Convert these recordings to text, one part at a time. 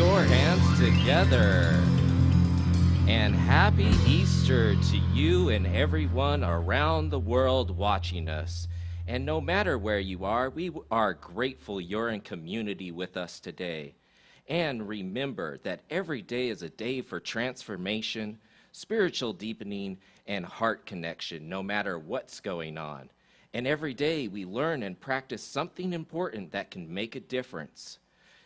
your hands together. And happy Easter to you and everyone around the world watching us. And no matter where you are, we are grateful you're in community with us today. And remember that every day is a day for transformation, spiritual deepening, and heart connection, no matter what's going on. And every day we learn and practice something important that can make a difference.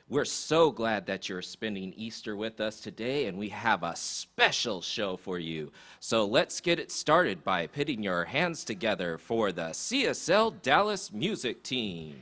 We're so glad that you're spending Easter with us today, and we have a special show for you. So let's get it started by putting your hands together for the CSL Dallas Music Team.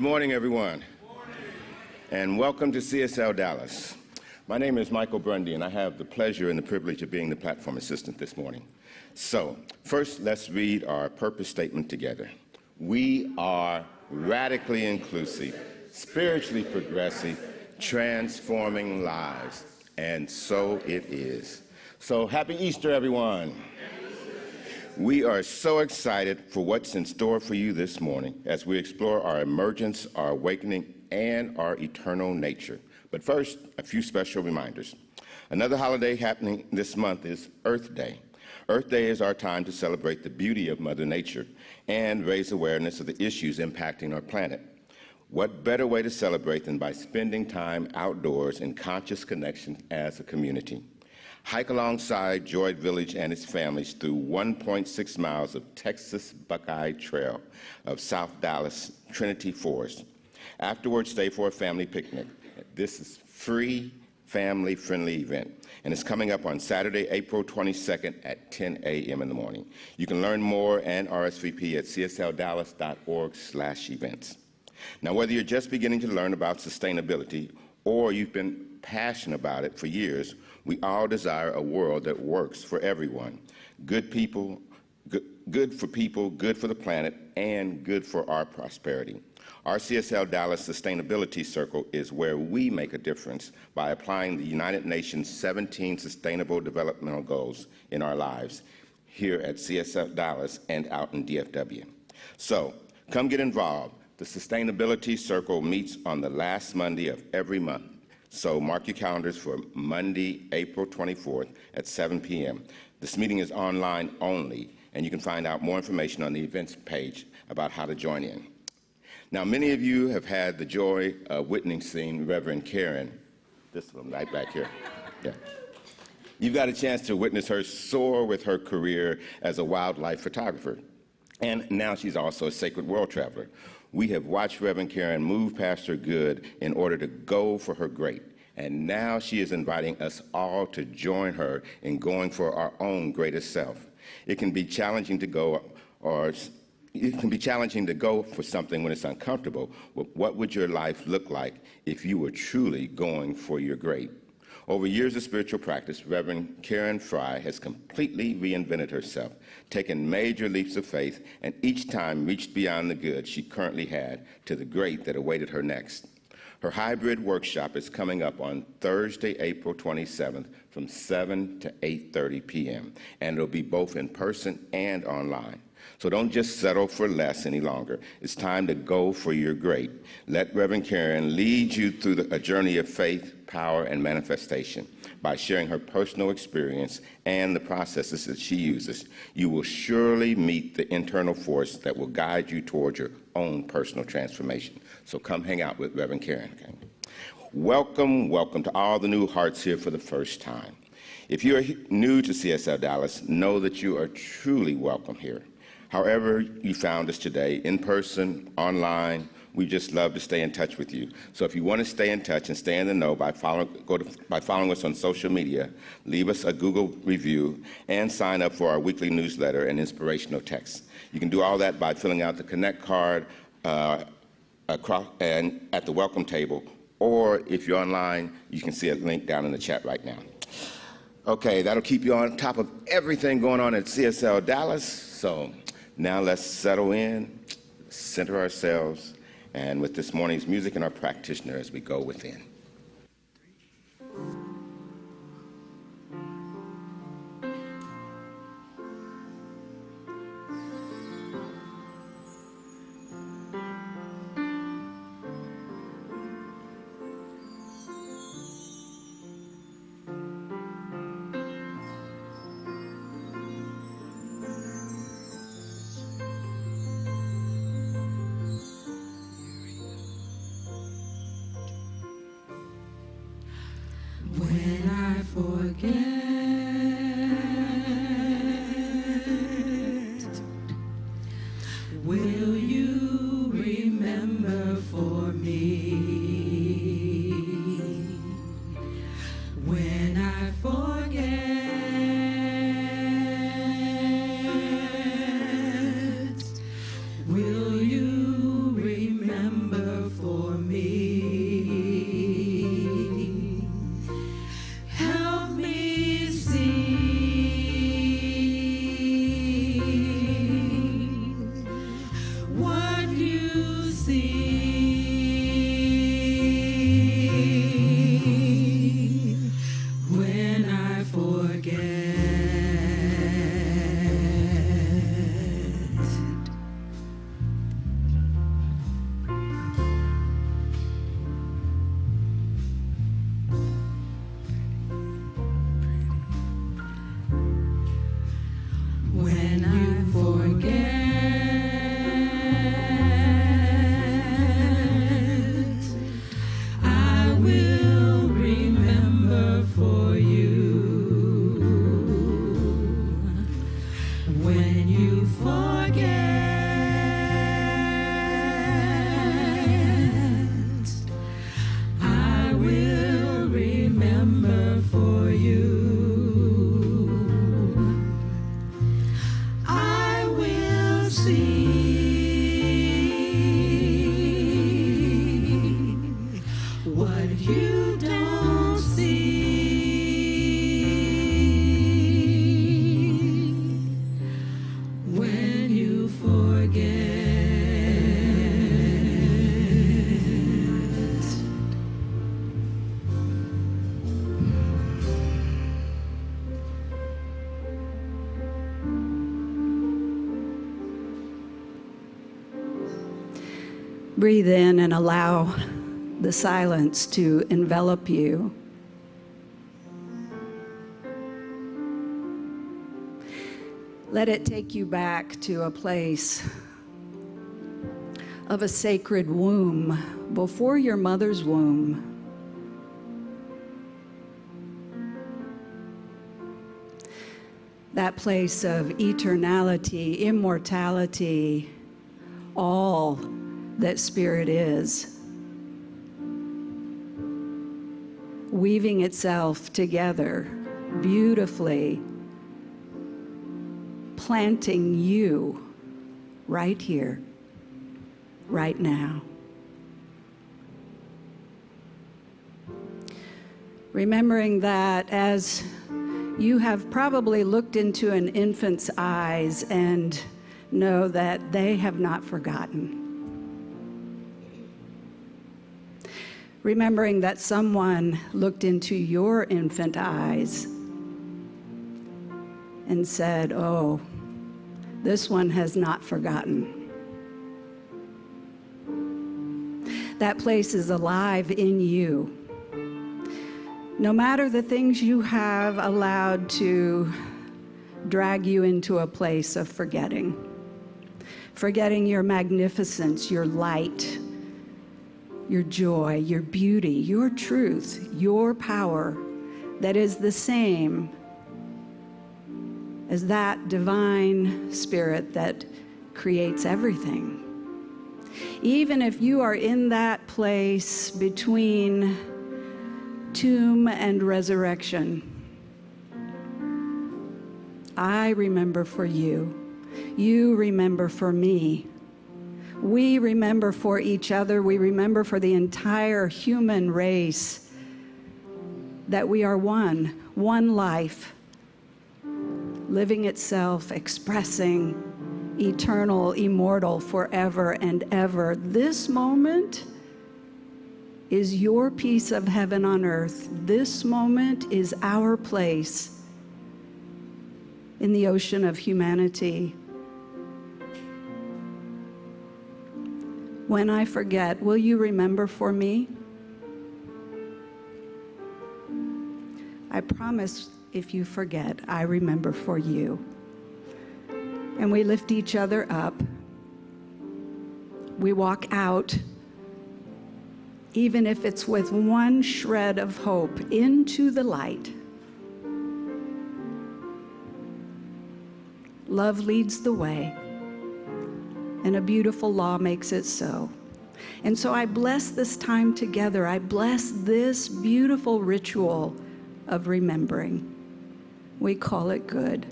Good morning, everyone. Good morning. And welcome to CSL Dallas. My name is Michael Brundy, and I have the pleasure and the privilege of being the platform assistant this morning. So, first, let's read our purpose statement together. We are radically inclusive, spiritually progressive, transforming lives. And so it is. So happy Easter, everyone. We are so excited for what's in store for you this morning as we explore our emergence, our awakening, and our eternal nature. But first, a few special reminders. Another holiday happening this month is Earth Day. Earth Day is our time to celebrate the beauty of Mother Nature and raise awareness of the issues impacting our planet. What better way to celebrate than by spending time outdoors in conscious connection as a community? Hike alongside Joy Village and its families through 1.6 miles of Texas Buckeye Trail of South Dallas Trinity Forest. Afterwards, stay for a family picnic. This is free, family-friendly event, and it's coming up on Saturday, April 22nd at 10 a.m. in the morning. You can learn more and RSVP at csldallas.org/events. Now, whether you're just beginning to learn about sustainability or you've been passionate about it for years, we all desire a world that works for everyone. Good people, good for people, good for the planet, and good for our prosperity. Our CSL Dallas Sustainability Circle is where we make a difference by applying the United Nations 17 Sustainable Developmental Goals in our lives here at CSL Dallas and out in DFW. So come get involved. The Sustainability Circle meets on the last Monday of every month. So mark your calendars for Monday, April 24th at 7 p.m. This meeting is online only, and you can find out more information on the events page about how to join in. Now, many of you have had the joy of witnessing Reverend Karen, this one right back here. Yeah. You've got a chance to witness her soar with her career as a wildlife photographer. And now she's also a sacred world traveler. We have watched Reverend Karen move past her good in order to go for her great. And now she is inviting us all to join her in going for our own greatest self. It can be challenging to go for something when it's uncomfortable. What would your life look like if you were truly going for your great? Over years of spiritual practice, Reverend Karen Fry has completely reinvented herself, taken major leaps of faith, and each time reached beyond the good she currently had to the great that awaited her next. Her hybrid workshop is coming up on Thursday, April 27th from 7 to 8:30 p.m., and it'll be both in person and online. So don't just settle for less any longer. It's time to go for your great. Let Reverend Karen lead you through a journey of faith, power, and manifestation by sharing her personal experience and the processes that she uses. You will surely meet the internal force that will guide you towards your own personal transformation. So come hang out with Reverend Karen. Okay? Welcome, welcome to all the new hearts here for the first time. If you're new to CSL Dallas, know that you are truly welcome here. However you found us today, in person, online, we just love to stay in touch with you. So if you want to stay in touch and stay in the know by following us on social media, leave us a Google review, and sign up for our weekly newsletter and inspirational texts. You can do all that by filling out the Connect card and at the welcome table, or if you're online, you can see a link down in the chat right now. Okay, that'll keep you on top of everything going on at CSL Dallas. So now let's settle in, center ourselves, and with this morning's music and our practitioner as we go within. When I forget, will you remember for me? When I forget, will you remember for me? Help me see what you see. Breathe in and allow the silence to envelop you. Let it take you back to a place of a sacred womb before your mother's womb. That place of eternality, immortality, all that spirit is, weaving itself together beautifully, planting you right here, right now. Remembering that as you have probably looked into an infant's eyes and know that they have not forgotten. Remembering that someone looked into your infant eyes and said, "Oh, this one has not forgotten." That place is alive in you. No matter the things you have allowed to drag you into a place of forgetting your magnificence, your light, your joy, your beauty, your truth, your power that is the same as that divine spirit that creates everything. Even if you are in that place between tomb and resurrection, I remember for you. You remember for me. We remember for each other. We remember for the entire human race that we are one life, living itself, expressing eternal, immortal, forever and ever. This moment is your piece of heaven on earth. This moment is our place in the ocean of humanity. When I forget, will you remember for me? I promise if you forget, I remember for you. And we lift each other up. We walk out, even if it's with one shred of hope, into the light. Love leads the way, and a beautiful law makes it so. And so I bless this time together. I bless this beautiful ritual of remembering. We call it good,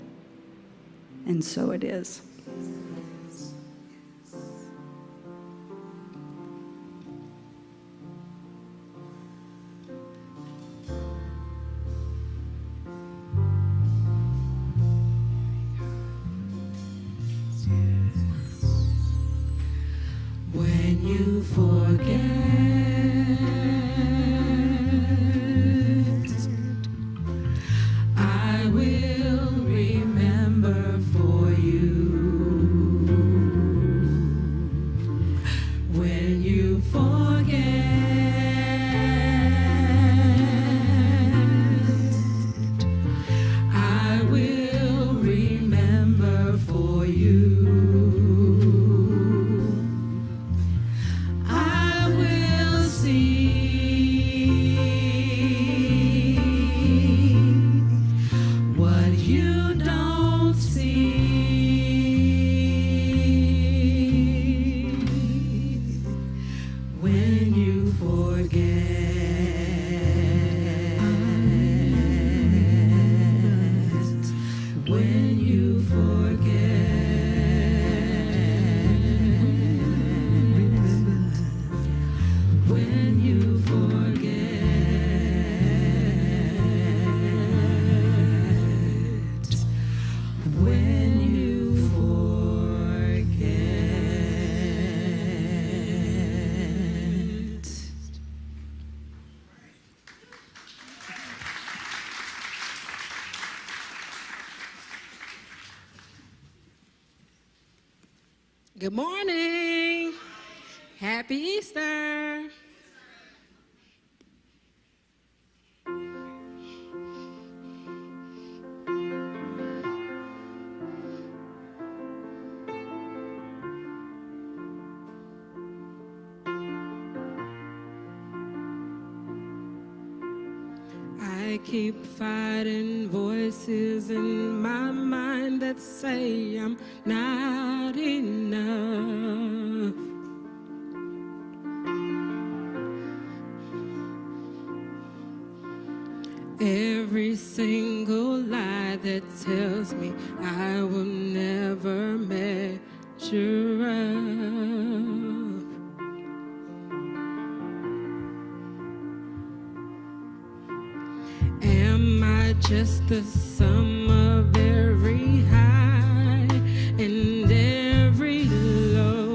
and so it is. When you forget, I will remember for you. When you forget, I will remember for you. Good morning. Happy Easter. I keep fighting voices in my mind that say I'm not enough. Every single lie that tells me I will never measure up. Am I just the sum of every high and every low?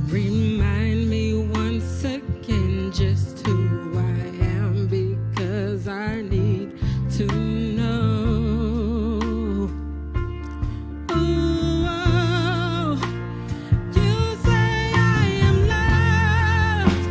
Remind me once again just who I am, because I need to know. Oh, you say I am loved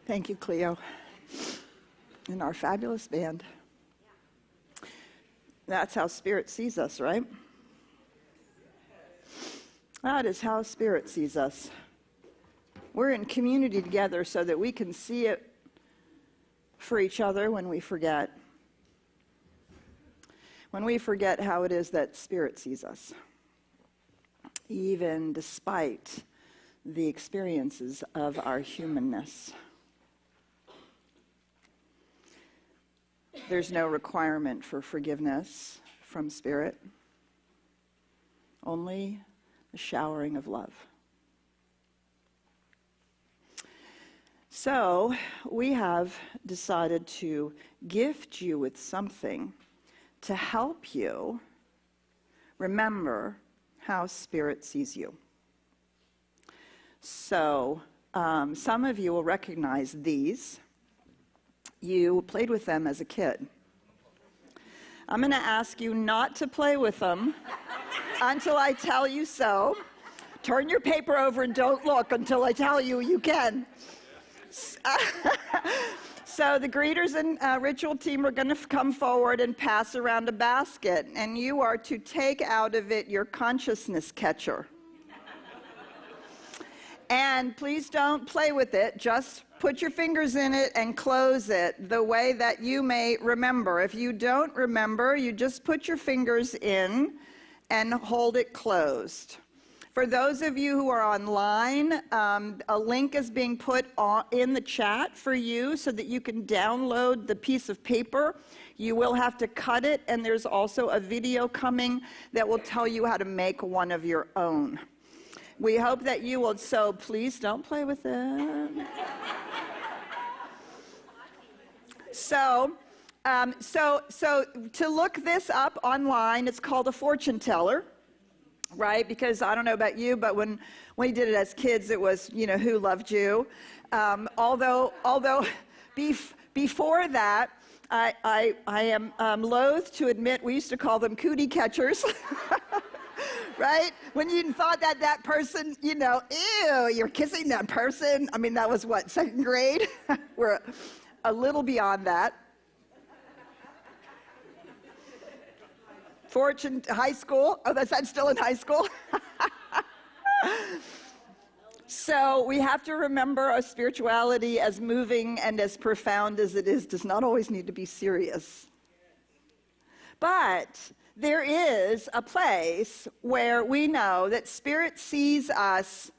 Thank you, Cleo, and our fabulous band. That's how Spirit sees us, right? That is how Spirit sees us. We're in community together so that we can see it for each other when we forget. When we forget how it is that Spirit sees us, even despite the experiences of our humanness. There's no requirement for forgiveness from Spirit, only the showering of love. So we have decided to gift you with something to help you remember how Spirit sees you. So some of you will recognize these. You played with them as a kid. I'm going to ask you not to play with them until I tell you so. Turn your paper over and don't look until I tell you you can. So the greeters and ritual team are going to come forward and pass around a basket, and you are to take out of it your consciousness catcher. And please don't play with it. Just put your fingers in it and close it the way that you may remember. If you don't remember, you just put your fingers in and hold it closed. For those of you who are online, a link is being put in the chat for you so that you can download the piece of paper. You will have to cut it, and there's also a video coming that will tell you how to make one of your own. We hope that you will, so please don't play with it. So to look this up online, it's called a fortune teller, right? Because I don't know about you, but when we did it as kids, it was, you know, who loved you. Although before that, I am loath to admit we used to call them cootie catchers. Right? When you thought that person, you know, ew, you're kissing that person. I mean, that was what, second grade? We're a little beyond that. Fortune, high school. Oh, that's still in high school? So we have to remember our spirituality, as moving and as profound as it is, does not always need to be serious. But there is a place where we know that Spirit sees us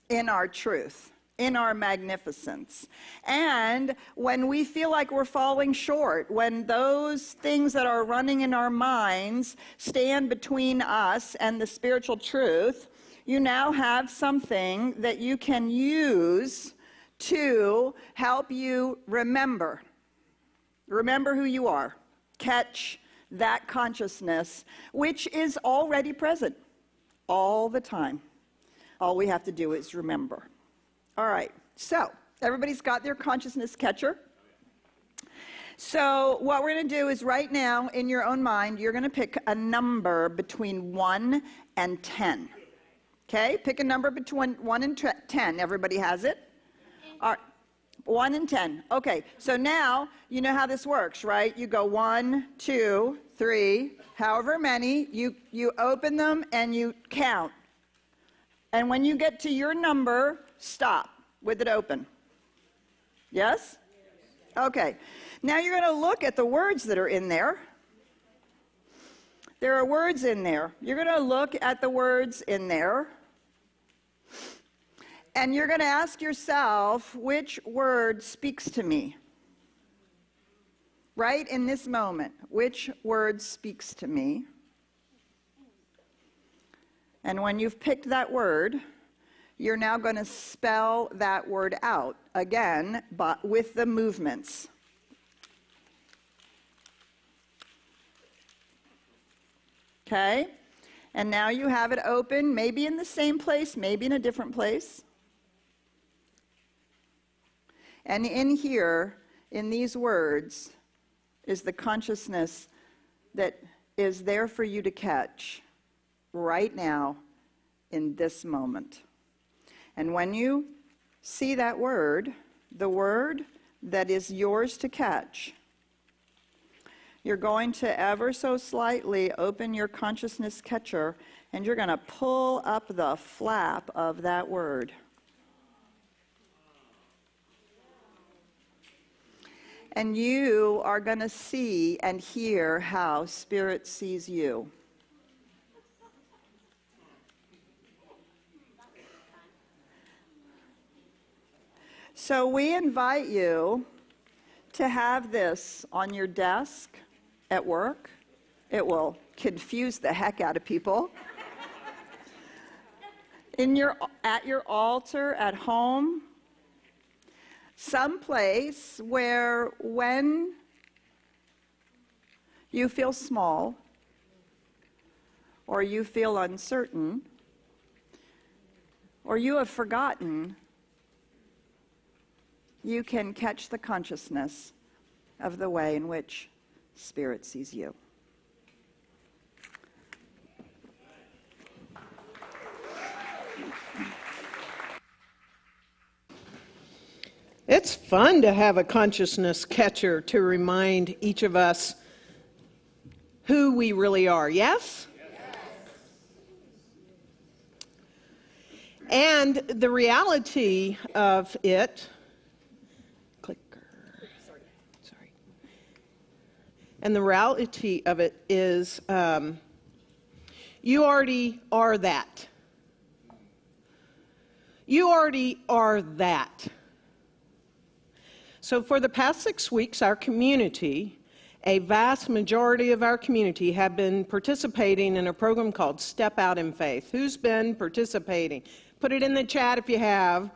in our truth, in our magnificence. And when we feel like we're falling short, when those things that are running in our minds stand between us and the spiritual truth, you now have something that you can use to help you remember. Remember who you are. Catch that consciousness, which is already present all the time. All we have to do is remember. All right, so everybody's got their consciousness catcher. So what we're going to do is right now, in your own mind, you're going to pick a number between 1 and 10. Okay, pick a number between 1 and 10. Everybody has it? All right. 1 and 10. Okay, so now you know how this works, right? You go 1, 2, 3, however many. You open them and you count. And when you get to your number, stop with it open. Yes? Okay. Now you're going to look at the words that are in there. There are words in there. You're going to look at the words in there. And you're going to ask yourself, which word speaks to me? Right in this moment, which word speaks to me? And when you've picked that word, you're now going to spell that word out again, but with the movements. Okay? And now you have it open, maybe in the same place, maybe in a different place. And in here, in these words, is the consciousness that is there for you to catch right now in this moment. And when you see that word, the word that is yours to catch, you're going to ever so slightly open your consciousness catcher, and you're going to pull up the flap of that word. And you are going to see and hear how Spirit sees you. So we invite you to have this on your desk at work. It will confuse the heck out of people. At your altar at home, someplace where when you feel small or you feel uncertain or you have forgotten, you can catch the consciousness of the way in which Spirit sees you. It's fun to have a consciousness catcher to remind each of us who we really are, yes? And the reality of it, and the reality of it is you already are that. You already are that. So for the past 6 weeks, our community, a vast majority of our community, have been participating in a program called Step Out in Faith. Who's been participating? Put it in the chat if you have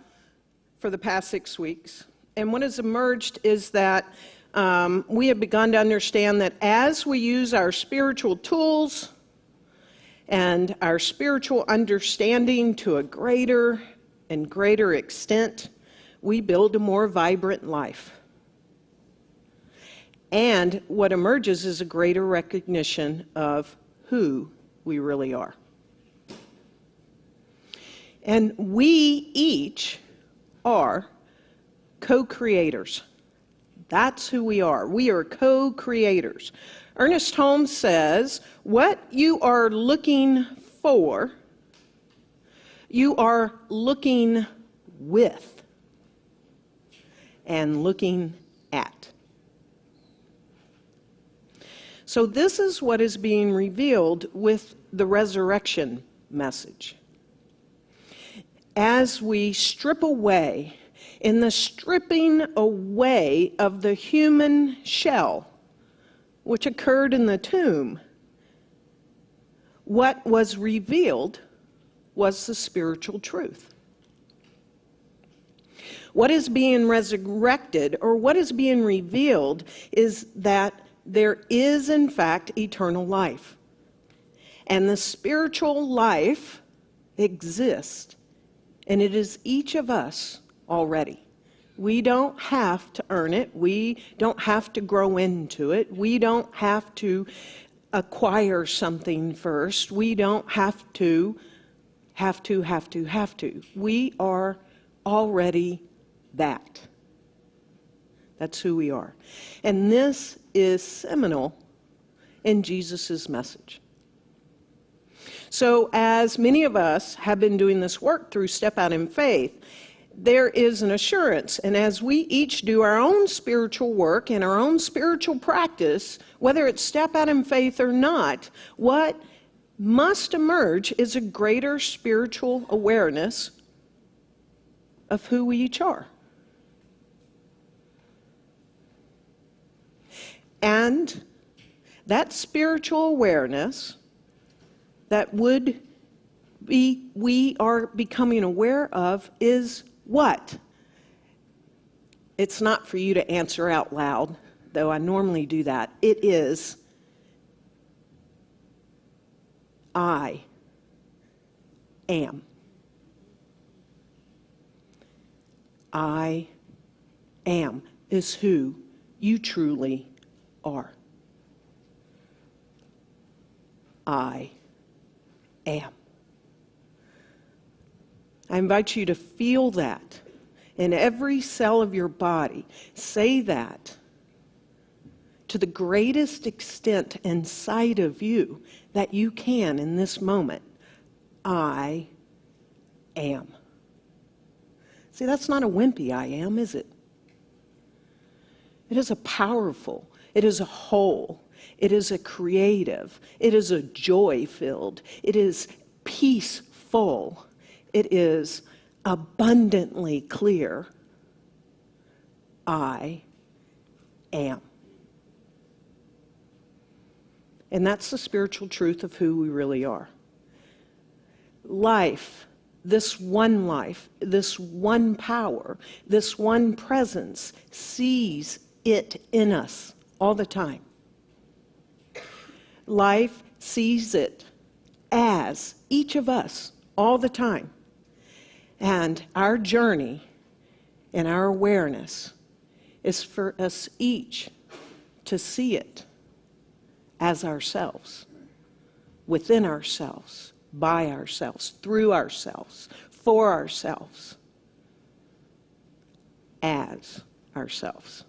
for the past 6 weeks. And what has emerged is that we have begun to understand that as we use our spiritual tools and our spiritual understanding to a greater and greater extent, we build a more vibrant life. And what emerges is a greater recognition of who we really are. And we each are co-creators. That's who we are. We are co-creators. Ernest Holmes says, what you are looking for, you are looking with and looking at. So this is what is being revealed with the resurrection message. As we strip away, in the stripping away of the human shell, which occurred in the tomb, what was revealed was the spiritual truth. What is being resurrected, or what is being revealed, is that there is, in fact, eternal life. And the spiritual life exists, and it is each of us already. We don't have to earn it. We don't have to grow into it. We don't have to acquire something first. We don't have to. We are already that. That's who we are. And this is seminal in Jesus' message. So as many of us have been doing this work through Step Out in Faith, there is an assurance. And as we each do our own spiritual work and our own spiritual practice, whether it's Step Out in Faith or not, what must emerge is a greater spiritual awareness of who we each are. And that spiritual awareness that we are becoming aware of is what? It's not for you to answer out loud, though I normally do that. It is I am. I am is who you truly are. I am. I invite you to feel that in every cell of your body. Say that to the greatest extent inside of you that you can in this moment. I am. See, that's not a wimpy I am, is it? It is a powerful, it is a whole, it is a creative, it is a joy-filled, it is peaceful, it is abundantly clear. I am. And that's the spiritual truth of who we really are. Life, this one power, this one presence sees it in us all the time. Life sees it as each of us all the time. And our journey and our awareness is for us each to see it as ourselves, within ourselves, by ourselves, through ourselves, for ourselves, as ourselves.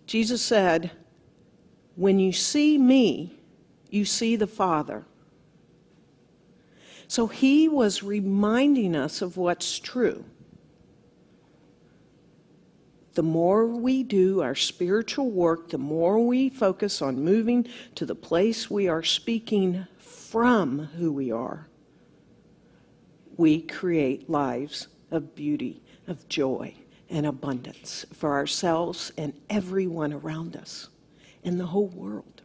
Jesus said, when you see me, you see the Father. So he was reminding us of what's true. The more we do our spiritual work, the more we focus on moving to the place we are speaking from who we are, we create lives of beauty, of joy, and abundance for ourselves and everyone around us in the whole world.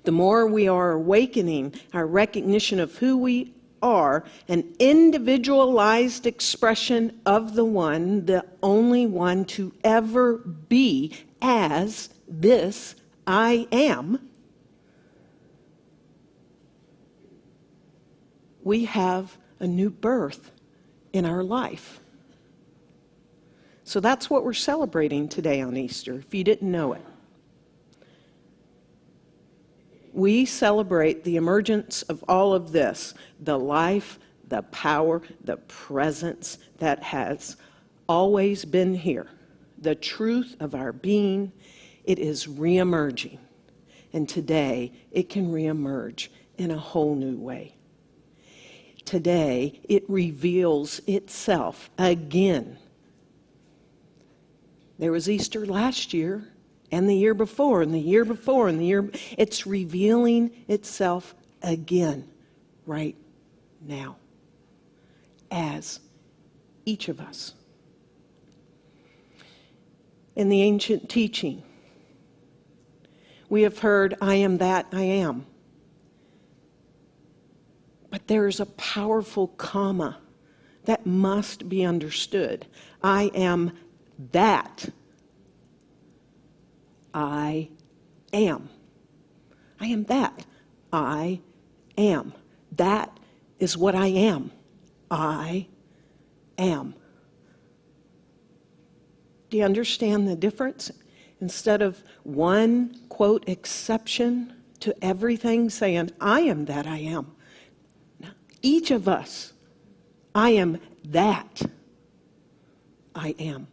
The more we are awakening our recognition of who we are, an individualized expression of the one, the only one to ever be as this I am, we have a new birth in our life. So that's what we're celebrating today on Easter, if you didn't know it. We celebrate the emergence of all of this, the life, the power, the presence that has always been here. The truth of our being, it is reemerging. And today, it can reemerge in a whole new way. Today, it reveals itself again. There was Easter last year, and the year before, and the year before, and the year. It's revealing itself again, right now, as each of us. In the ancient teaching, we have heard, I am that I am. But there is a powerful comma that must be understood. I am that I am. I am that. I am. That is what I am. I am. Do you understand the difference? Instead of one, quote, exception to everything saying, I am that I am. Now, each of us, I am that I am.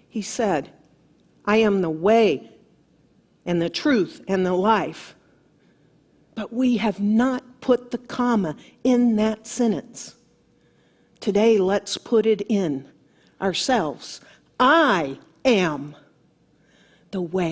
He said, I am the way and the truth and the life. But we have not put the comma in that sentence. Today, let's put it in ourselves. I am the way.